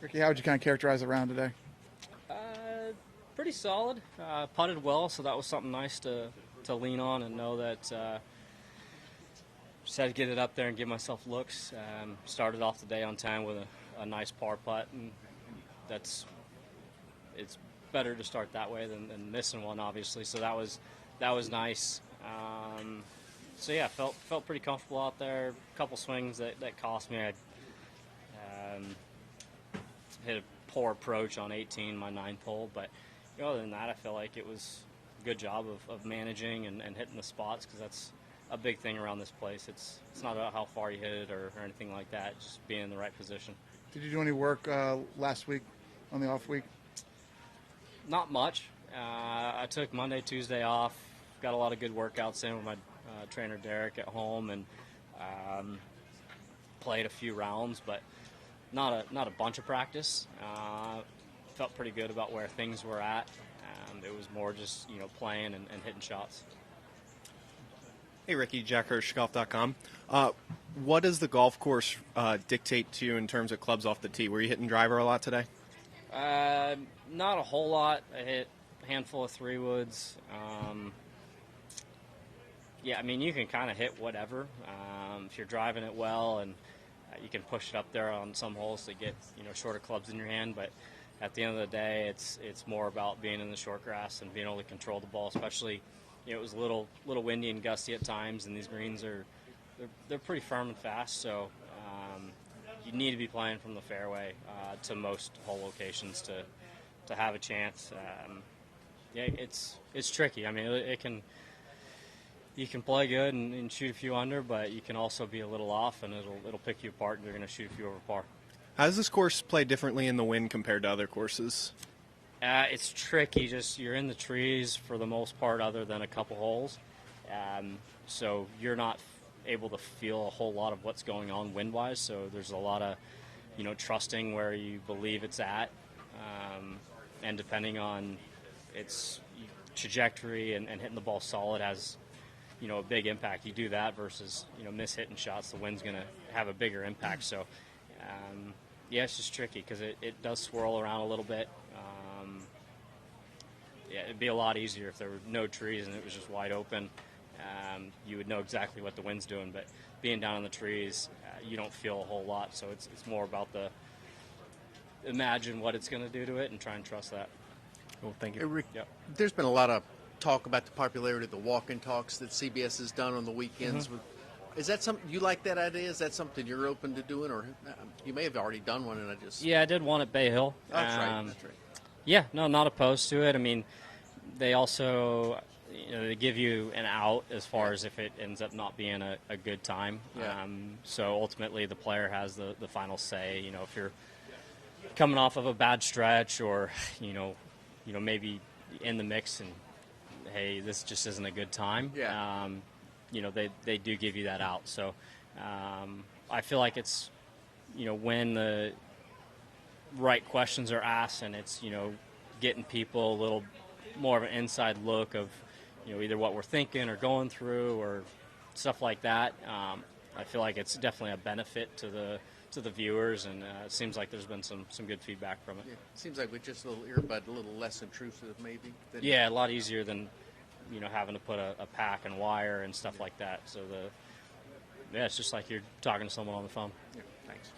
Rickie, how would you kind of characterize the round today? Pretty solid. Putted well, so that was something nice to lean on and know that just had to get it up there and give myself looks. Started off the day on time with a nice par putt, and it's better to start that way than missing one, obviously. So that was nice. So yeah, felt pretty comfortable out there. A couple swings that cost me. I hit a poor approach on 18, my 9th hole, but other than that, I feel like it was a good job of managing and hitting the spots, because that's a big thing around this place. It's not about how far you hit it or anything like that, just being in the right position. Did you do any work last week on the off week? Not much. I took Monday, Tuesday off. Got a lot of good workouts in with my trainer Derek at home, and played a few rounds, but not a bunch of practice. Felt pretty good about where things were at. It was more just playing and hitting shots. Hey Rickie, Jack Hirsch, golf.com. What does the golf course dictate to you in terms of clubs off the tee? Were you hitting driver a lot today? Not a whole lot. I hit a handful of 3-woods. Yeah, I mean, you can kind of hit whatever. If you're driving it well, and you can push it up there on some holes to get shorter clubs in your hand, but at the end of the day, it's more about being in the short grass and being able to control the ball. Especially, it was a little windy and gusty at times, and these greens they're pretty firm and fast. So you need to be playing from the fairway to most hole locations to have a chance. Yeah, it's tricky. I mean, you can play good and shoot a few under, but you can also be a little off, and it'll pick you apart, and you're going to shoot a few over par. How does this course play differently in the wind compared to other courses? It's tricky. Just you're in the trees for the most part, other than a couple holes. So you're not able to feel a whole lot of what's going on wind-wise. So there's a lot of, trusting where you believe it's at, and depending on its trajectory and hitting the ball solid has, a big impact. You do that versus, miss-hitting shots, the wind's going to have a bigger impact. So, yeah, it's just tricky because it does swirl around a little bit. Yeah, it'd be a lot easier if there were no trees and it was just wide open. You would know exactly what the wind's doing, but being down in the trees, you don't feel a whole lot. So it's more about imagine what it's going to do to it and try and trust that. Well, thank you. Hey, Rick, Yep. there's been a lot of talk about the popularity of the walk-in talks that CBS has done on the weekends. Is that something you like, that idea? Is that something you're open to doing, or you may have already done one and I just... Yeah, I did one at Bay Hill. That's right. Yeah, no, not opposed to it. I mean, they also, they give you an out as far as if it ends up not being a good time. Yeah. So ultimately, the player has the final say. If you're coming off of a bad stretch, or maybe in the mix, and hey, this just isn't a good time. Yeah. They do give you that out. So I feel like it's when the right questions are asked, and it's getting people a little more of an inside look of either what we're thinking or going through or stuff like that. I feel like it's definitely a benefit to the viewers, and it seems like there's been some good feedback from it. Yeah. It seems like with just a little earbud, a little less intrusive maybe. Yeah, a lot easier than having to put a pack and wire and stuff like that. So it's just like you're talking to someone on the phone. Yeah, thanks.